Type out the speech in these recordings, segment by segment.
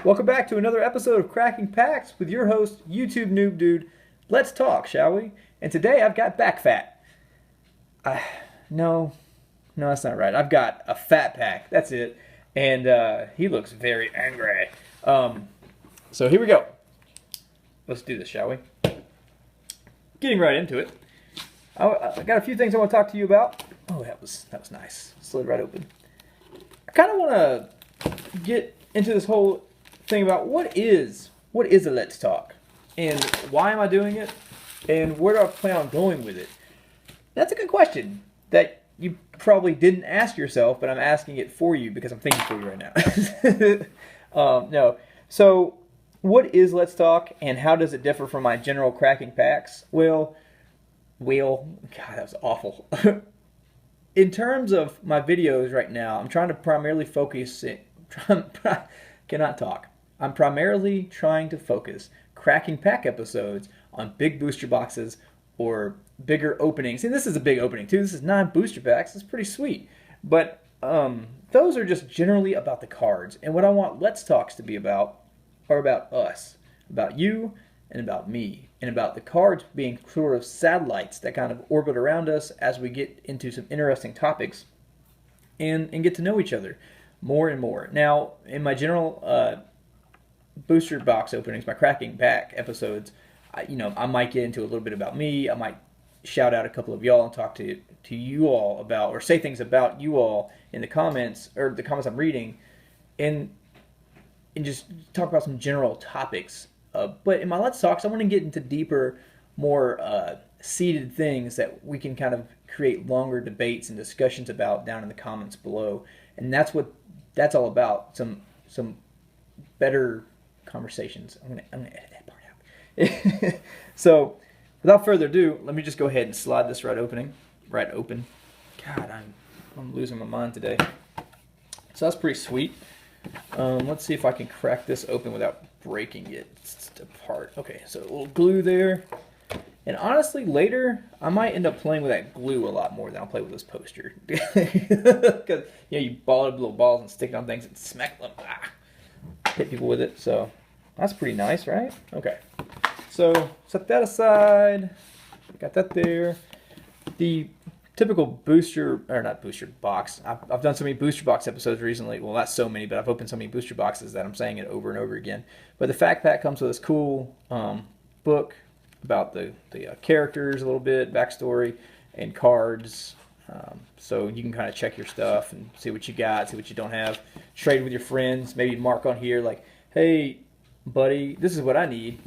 Welcome back to another episode of Cracking Packs with your host, YouTubeNoobDude. Let's talk, shall we? And today I've got back fat. No, that's not right. I've got a fat pack. That's it. And he looks very angry. So here we go. Let's do this, shall we? Getting right into it. I got a few things I want to talk to you about. Oh, that was nice. Slid right open. I kind of want to get into this whole thing about what is a Let's Talk, and why am I doing it, and where do I plan on going with it? That's a good question that you probably didn't ask yourself, but I'm asking it for you because I'm thinking for you right now. No. So, what is Let's Talk, and how does it differ from my general cracking packs? Well, God, that was awful. In terms of my videos right now, I'm trying to primarily focus. Cannot talk. I'm primarily trying to focus cracking pack episodes on big booster boxes or bigger openings. And this is a big opening too. This is 9 booster packs. It's pretty sweet. But those are just generally about the cards. And what I want Let's Talks to be about are about us, about you, and about me, and about the cards being sort of satellites that kind of orbit around us as we get into some interesting topics and get to know each other more and more. Now, in my general booster box openings, my cracking pack episodes, I might get into a little bit about me. I might shout out a couple of y'all and talk to you all about, or say things about you all in the comments, or the comments I'm reading, and just talk about some general topics. But in my Let's Talks, I want to get into deeper, more seated things that we can kind of create longer debates and discussions about down in the comments below. And that's what that's all about. Some better conversations. I'm gonna edit that part out. So, without further ado, let me just go ahead and slide this right open. God, I'm losing my mind today. So that's pretty sweet. Let's see if I can crack this open without breaking it apart. Okay, so a little glue there. And honestly, later, I might end up playing with that glue a lot more than I'll play with this poster. Because, you ball up little balls and stick it on things and smack them. Hit people with it. So, that's pretty nice, right? Okay. So, set that aside. Got that there. The typical booster, or not booster box. I've done so many booster box episodes recently. Well, not so many, but I've opened so many booster boxes that I'm saying it over and over again. But the fact pack comes with this cool book about the characters a little bit, backstory, and cards. So you can kind of check your stuff and see what you got, see what you don't have. Trade with your friends. Maybe mark on here like, hey, buddy, this is what I need.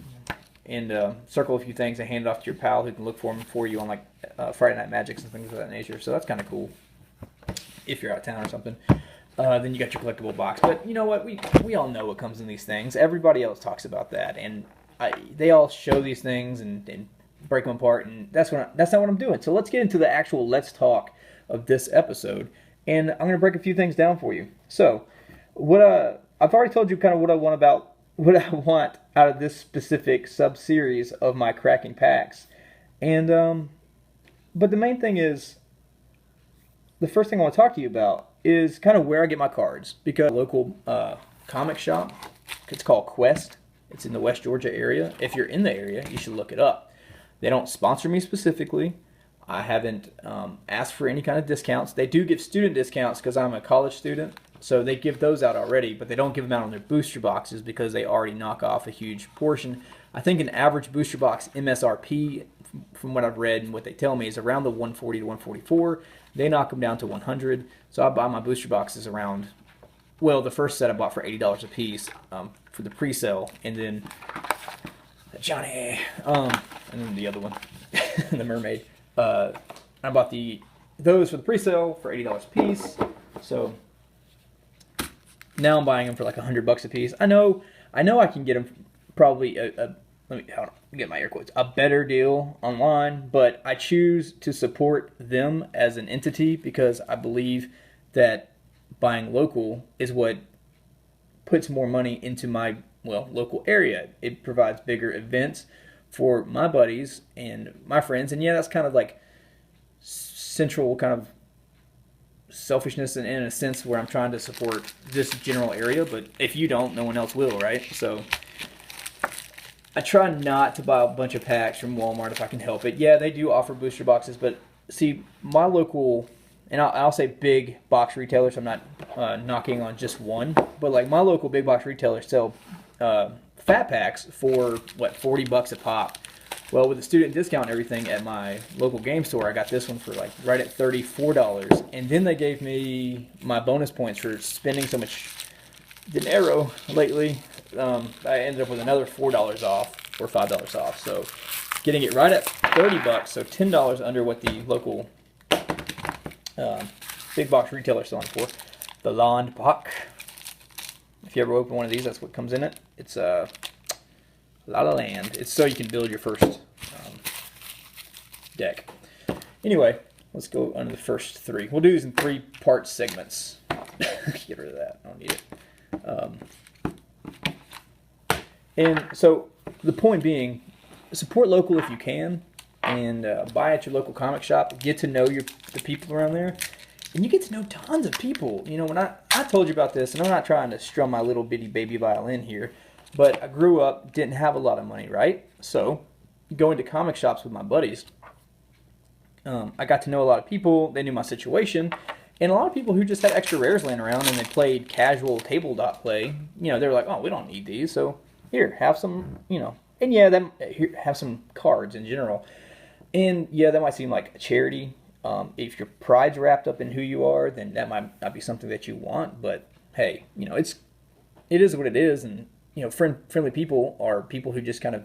And circle a few things and hand it off to your pal who can look for them for you on like Friday Night Magics and things of that nature. So that's kind of cool if you're out of town or something. Then you got your collectible box. But you know what? We all know what comes in these things. Everybody else talks about that. And they all show these things and break them apart. And that's not what I'm doing. So let's get into the actual Let's Talk of this episode. And I'm going to break a few things down for you. So I've already told you kind of what I want out of this specific sub-series of my cracking packs. And but the main thing is, the first thing I want to talk to you about is kind of where I get my cards. Because local comic shop, it's called Quest. It's in the West Georgia area. If you're in the area, you should look it up. They don't sponsor me specifically. I haven't asked for any kind of discounts. They do give student discounts because I'm a college student. So they give those out already, but they don't give them out on their booster boxes because they already knock off a huge portion. I think an average booster box MSRP, from what I've read and what they tell me, is around the 140 to 144. They knock them down to 100. So I buy my booster boxes around, well, the first set I bought for $80 a piece for the pre-sale, and then Johnny, and then the other one, the mermaid. I bought those for the pre-sale for $80 a piece. So now I'm buying them for like $100 a piece. I know I can get them probably let me get my air quotes, a better deal online, but I choose to support them as an entity because I believe that buying local is what puts more money into my local area. It provides bigger events for my buddies and my friends, and yeah, that's kind of like central kind of selfishness in a sense where I'm trying to support this general area, but if you don't, no one else will, right? So I try not to buy a bunch of packs from Walmart if I can help it. Yeah, they do offer booster boxes, but see, my local, and I'll say big box retailers, I'm not knocking on just one, but like my local big box retailers sell fat packs for, what, $40 a pop. Well, with the student discount and everything at my local game store, I got this one for like right at $34. And then they gave me my bonus points for spending so much dinero lately. I ended up with another $4 off or $5 off. So getting it right at $30, so $10 under what the local big box retailer is selling for. The Land Pack. If you ever open one of these, that's what comes in it. It's La La Land. It's so you can build your first deck. Anyway, let's go under the first three. We'll do these in 3-part segments. Get rid of that. I don't need it. And so the point being, support local if you can, and buy at your local comic shop. Get to know the people around there, and you get to know tons of people. You know, when I told you about this, and I'm not trying to strum my little bitty baby violin here, but I grew up, didn't have a lot of money, right? So going to comic shops with my buddies, I got to know a lot of people. They knew my situation, and a lot of people who just had extra rares laying around and they played casual tabletop play. You know, they were like, oh, we don't need these, so here, have some, you know. And yeah, here, have some cards in general. And yeah, that might seem like a charity. If your pride's wrapped up in who you are, then that might not be something that you want. But hey, you know, it is what it is. And you know, friendly people are people who just kind of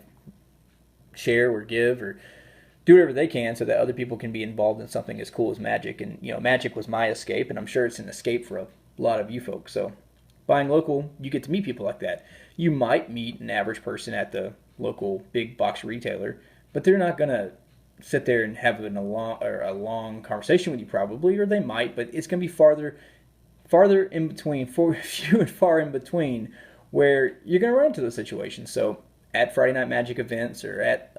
share or give or do whatever they can so that other people can be involved in something as cool as Magic. And you know, Magic was my escape, and I'm sure it's an escape for a lot of you folks. So buying local, you get to meet people like that. You might meet an average person at the local big box retailer, but they're not gonna sit there and have a long conversation with you probably, or they might, but it's gonna be farther in between, few and far in between, where you're gonna run into those situations. So at Friday Night Magic events, or at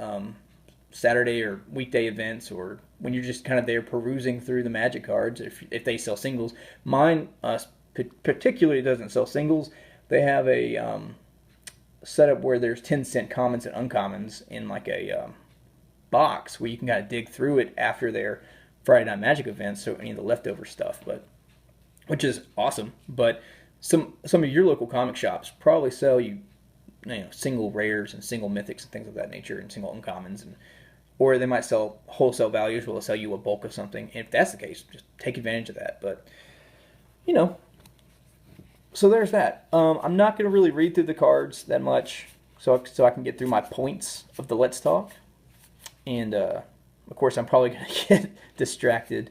Saturday or weekday events, or when you're just kind of there perusing through the Magic cards, if they sell singles. Mine particularly doesn't sell singles. They have a setup where there's 10-cent commons and uncommons in like a box where you can kind of dig through it after their Friday Night Magic events, so any of the leftover stuff, which is awesome. But some of your local comic shops probably sell you know, single rares and single mythics and things of that nature, and single uncommons, or they might sell wholesale values where they'll sell you a bulk of something. And if that's the case, just take advantage of that. But you know, so there's that. I'm not going to really read through the cards that much, so I can get through my points of the Let's Talk. And of course, I'm probably going to get distracted.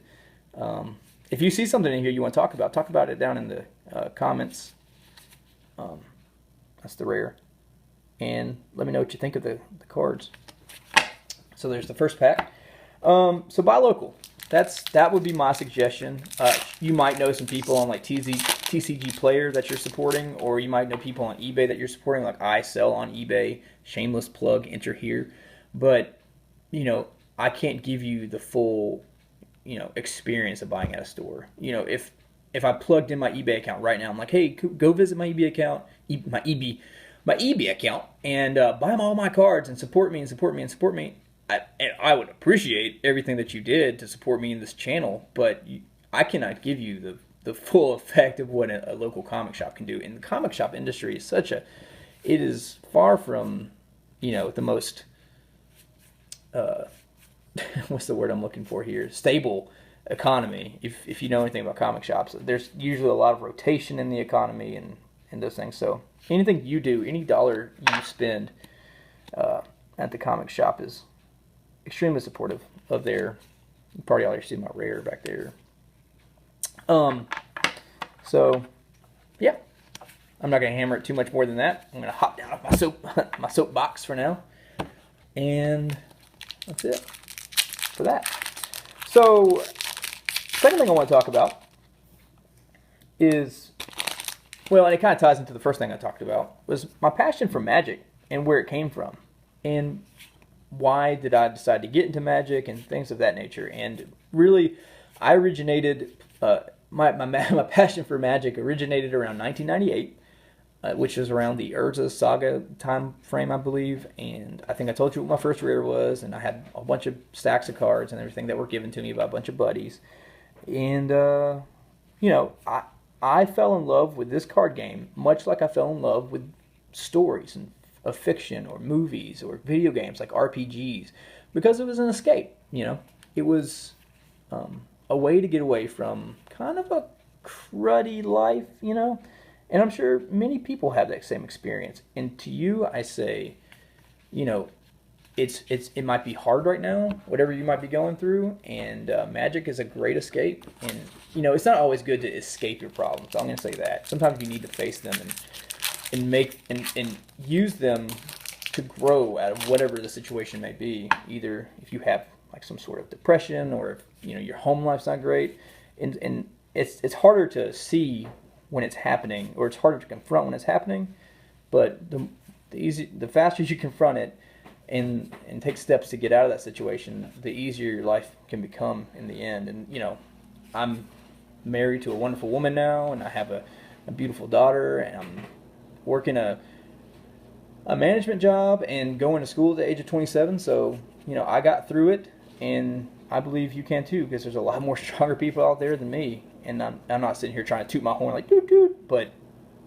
If you see something in here you want to talk about it down in the comments. That's the rare. And let me know what you think of the cards. So there's the first pack. So buy local. That would be my suggestion. You might know some people on like TCG Player that you're supporting, or you might know people on eBay that you're supporting. Like I sell on eBay. Shameless plug. Enter here. But you know, I can't give you the full, you know, experience of buying at a store. You know, if I plugged in my eBay account right now, I'm like, hey, go visit my eBay account, my eBay account, and buy all my cards and support me. I would appreciate everything that you did to support me in this channel, but I cannot give you the full effect of what a local comic shop can do. And the comic shop industry is it is far from, you know, the most what's the word I'm looking for here? Stable economy. If you know anything about comic shops, there's usually a lot of rotation in the economy and those things. So anything you do, any dollar you spend at the comic shop is extremely supportive of their. You probably already see my rare back there. So yeah, I'm not gonna hammer it too much more than that. I'm gonna hop down off my soapbox for now, and that's it for that. So, second thing I want to talk about is, well, and it kind of ties into the first thing I talked about, was my passion for Magic and where it came from. And why did I decide to get into Magic and things of that nature. And really, I originated my passion for magic originated around 1998, which was around the Urza Saga time frame, I believe. And I think I told you what my first rare was, and I had a bunch of stacks of cards and everything that were given to me by a bunch of buddies. And you know, I fell in love with this card game much like I fell in love with stories and of fiction or movies or video games like RPGs, because it was an escape. You know, it was a way to get away from kind of a cruddy life, you know. And I'm sure many people have that same experience. And to you, I say, you know, it might be hard right now, whatever you might be going through, and magic is a great escape. And you know, it's not always good to escape your problems. I'm going to say that. Sometimes you need to face them and use them to grow out of whatever the situation may be. Either if you have like some sort of depression, or if you know your home life's not great, and it's harder to see when it's happening, or it's harder to confront when it's happening. But the faster you confront it and take steps to get out of that situation, the easier your life can become in the end. And you know, I'm married to a wonderful woman now, and I have a beautiful daughter, and I'm working a management job and going to school at the age of 27. So you know, I got through it, and I believe you can too, because there's a lot more stronger people out there than me. And I'm not sitting here trying to toot my horn like doot doot, but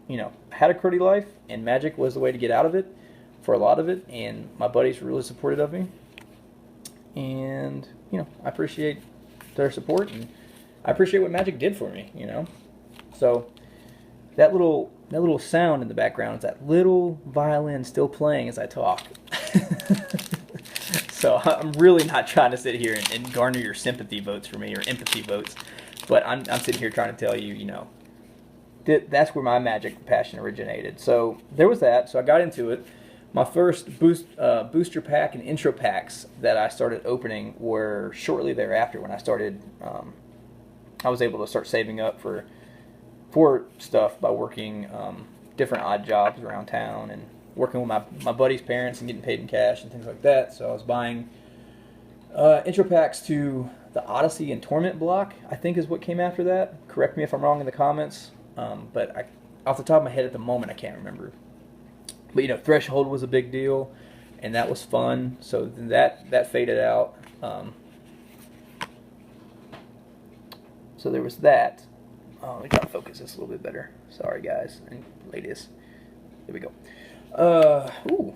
you know, I had a cruddy life, and magic was the way to get out of it for a lot of it. And my buddies were really supportive of me, and you know, I appreciate their support, and I appreciate what magic did for me. You know, so that little sound in the background is that little violin still playing as I talk. So I'm really not trying to sit here and garner your sympathy votes for me, or empathy votes, but I'm sitting here trying to tell you, you know, that's where my magic passion originated. So there was that. So I got into it. My first booster pack and intro packs that I started opening were shortly thereafter, when I started. I was able to start saving up for stuff by working different odd jobs around town, and working with my buddy's parents and getting paid in cash and things like that. So I was buying intro packs to the Odyssey and Torment block, I think is what came after that. Correct me if I'm wrong in the comments. But off the top of my head at the moment, I can't remember. But you know, Threshold was a big deal, and that was fun. So then that faded out. So there was that. Let me try to focus this a little bit better. Sorry guys and ladies. There we go. Ooh,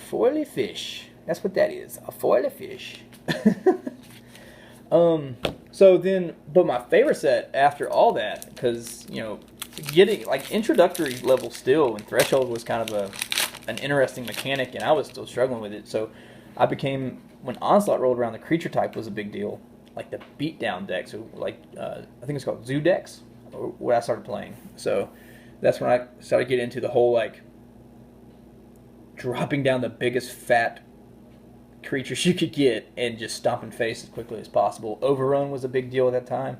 foily fish. That's what that is. A foily fish. So then, but my favorite set after all that, because you know, getting like introductory level still, and Threshold was kind of an interesting mechanic, and I was still struggling with it. So I became, when Onslaught rolled around, the creature type was a big deal, like the beatdown decks, or like I think it's called Zoo decks, or what I started playing. So that's when I started getting into the whole like dropping down the biggest fat creatures you could get and just stomping face as quickly as possible. Overrun was a big deal at that time.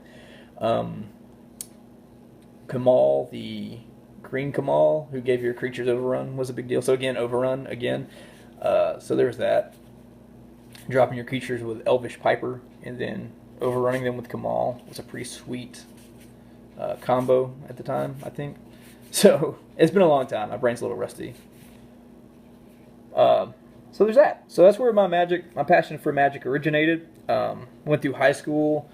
Kamal, the green Kamal, who gave your creatures Overrun, was a big deal. So again, Overrun again. So there's that. Dropping your creatures with Elvish Piper and then overrunning them with Kamal was a pretty sweet combo at the time, I think. So it's been a long time. My brain's a little rusty. So there's that. So that's where my passion for magic originated. Went through high school,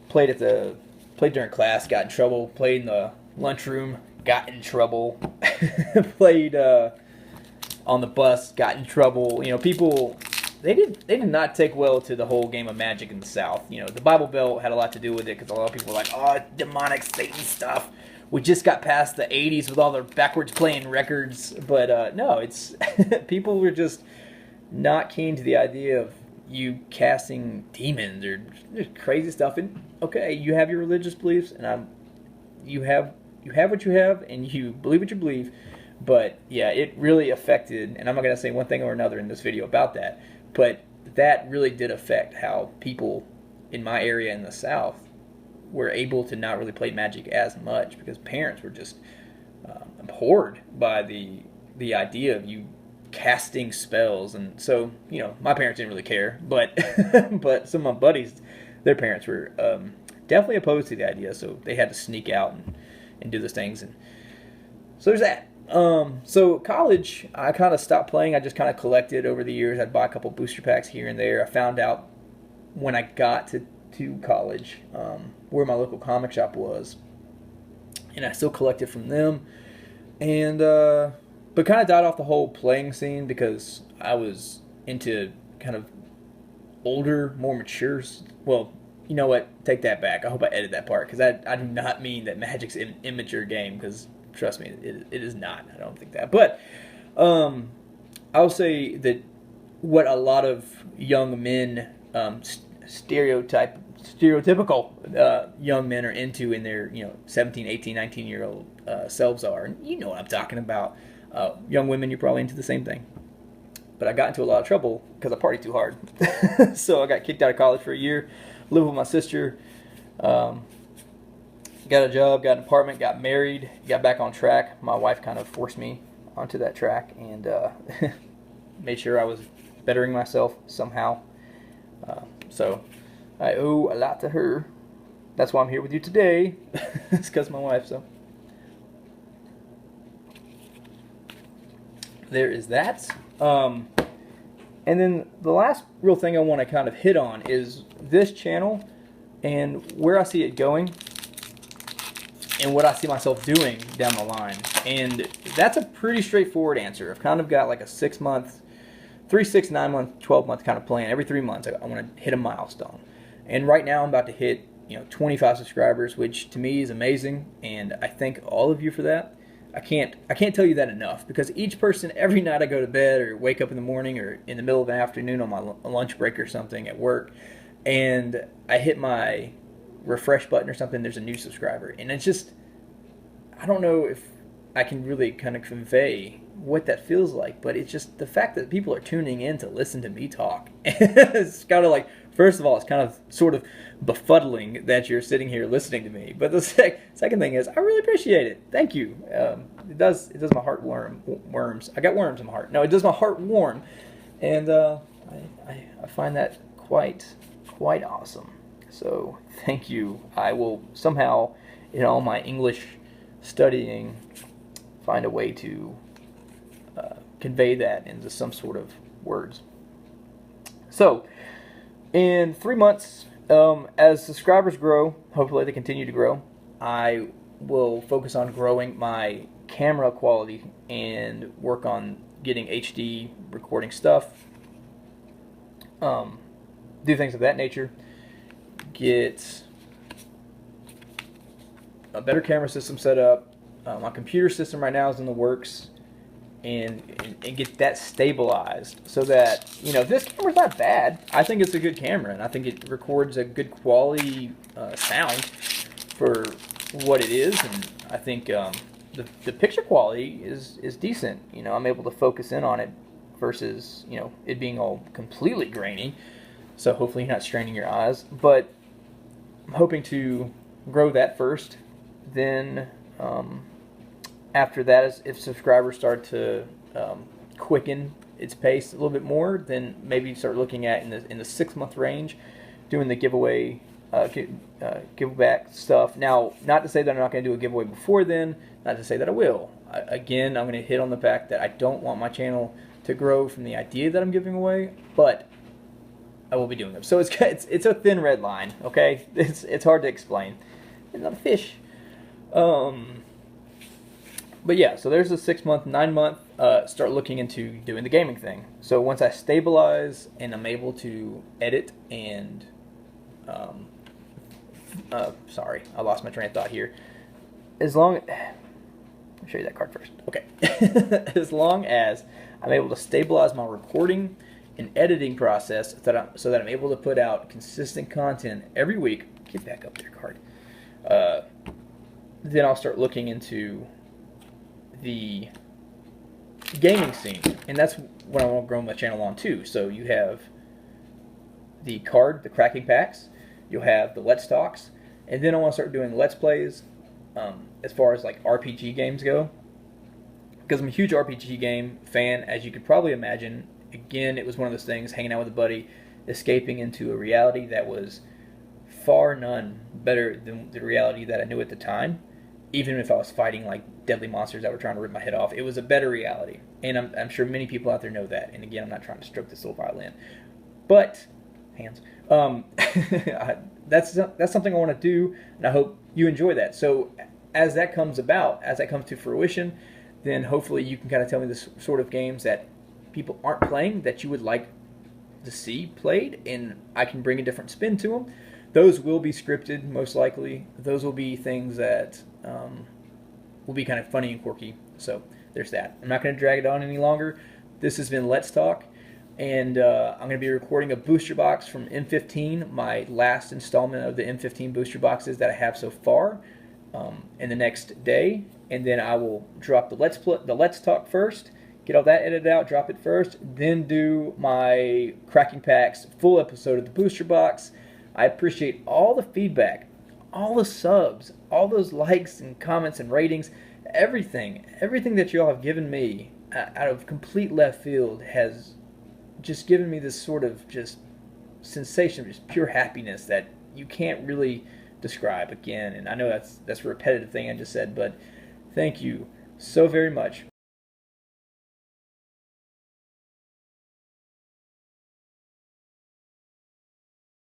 played during class, got in trouble. Played in the lunchroom, got in trouble. Played on the bus, got in trouble. You know, people they did not take well to the whole game of magic in the South. You know, the Bible Belt had a lot to do with it, because a lot of people were like, oh, demonic Satan stuff. We just got past the 80s with all their backwards playing records. But no, it's people were just not keen to the idea of you casting demons or crazy stuff. And okay, you have your religious beliefs, and you have what you have, and you believe what you believe. But yeah, it really affected, and I'm not going to say one thing or another in this video about that, but that really did affect how people in my area in the South were able to not really play magic as much, because parents were just abhorred by the idea of you casting spells. And so, you know, my parents didn't really care, but but some of my buddies, their parents were definitely opposed to the idea, so they had to sneak out and do those things. And so there's that. So college, I kind of stopped playing. I just kind of collected over the years. I'd buy a couple booster packs here and there. I found out when I got to college where my local comic shop was, and I still collected from them. And but kind of died off the whole playing scene because I was into kind of older, more mature. Well, you know what? Take that back. I hope I edit that part because I do not mean that Magic's an immature game, because trust me, it is not. I don't think that. But I'll say that what a lot of young men, stereotypical young men are into in their 17, 18, 19-year-old selves are. And you know what I'm talking about. Young women, you're probably into the same thing. But I got into a lot of trouble because I partied too hard. So I got kicked out of college for a year, lived with my sister, got a job, got an apartment, got married, got back on track. My wife kind of forced me onto that track and made sure I was bettering myself somehow. So I owe a lot to her. That's why I'm here with you today. It's because of my wife, so. There is that. And then the last real thing I want to kind of hit on is this channel and where I see it going and what I see myself doing down the line. And that's a pretty straightforward answer. I've kind of got like a 6 month, 3, 6, 9 month, 12 month kind of plan. Every 3 months I want to hit a milestone. And right now I'm about to hit 25 subscribers, which to me is amazing, and I thank all of you for that. I can't tell you that enough, because each person, every night I go to bed or wake up in the morning or in the middle of the afternoon on my lunch break or something at work, and I hit my refresh button or something, there's a new subscriber. And it's just, I don't know if I can really kind of convey what that feels like, but it's just the fact that people are tuning in to listen to me talk. It's kind of like, first of all, it's kind of sort of befuddling that you're sitting here listening to me. But the second thing is, I really appreciate it. Thank you. It does my heart worms. I got worms in my heart. No, it does my heart warm, and I find that quite awesome. So thank you. I will somehow, in all my English studying, find a way to convey that into some sort of words. So in 3 months, as subscribers grow, hopefully they continue to grow, I will focus on growing my camera quality and work on getting HD recording stuff, do things of that nature, get a better camera system set up. My computer system right now is in the works, and get that stabilized so that, if this camera's not bad, I think it's a good camera, and I think it records a good quality sound for what it is, and I think the picture quality is decent. I'm able to focus in on it versus, it being all completely grainy, so hopefully you're not straining your eyes. But I'm hoping to grow that first, then after that, if subscribers start to quicken its pace a little bit more, then maybe start looking at in the 6 month range, doing the giveaway, give back stuff. Now, not to say that I'm not going to do a giveaway before then, not to say that I will. Again, I'm going to hit on the fact that I don't want my channel to grow from the idea that I'm giving away, but I will be doing them. So it's a thin red line, okay? It's hard to explain. It's not a fish. But yeah, so there's a 6 month, 9 month, start looking into doing the gaming thing. So once I stabilize and I'm able to edit and, sorry, I lost my train of thought here. I'll show you that card first. Okay. As long as I'm able to stabilize my recording and editing process so that I'm able to put out consistent content every week. Get back up there, card. Then I'll start looking into the gaming scene, and that's what I want to grow my channel on too. So you have the cracking packs, you'll have the Let's Talks, and then I want to start doing Let's Plays as far as like RPG games go, because I'm a huge RPG game fan, as you could probably imagine. Again, it was one of those things, hanging out with a buddy, escaping into a reality that was far none better than the reality that I knew at the time. Even if I was fighting like deadly monsters that were trying to rip my head off, it was a better reality. And I'm sure many people out there know that. And again, I'm not trying to stroke this little violin, but hands. That's something I want to do, and I hope you enjoy that. So as that comes about, as that comes to fruition, then hopefully you can kind of tell me the sort of games that people aren't playing that you would like to see played, and I can bring a different spin to them. Those will be scripted, most likely. Those will be things that will be kind of funny and quirky. So there's that. I'm not going to drag it on any longer. This has been Let's Talk, and I'm going to be recording a booster box from M15, my last installment of the M15 booster boxes that I have so far, in the next day, and then I will drop the Let's Talk first, get all that edited out, drop it first, then do my Cracking Packs full episode of the booster box. I appreciate all the feedback, all the subs, all those likes and comments and ratings, everything that you all have given me out of complete left field has just given me this sort of just sensation of just pure happiness that you can't really describe again. And I know that's a repetitive thing I just said, but thank you so very much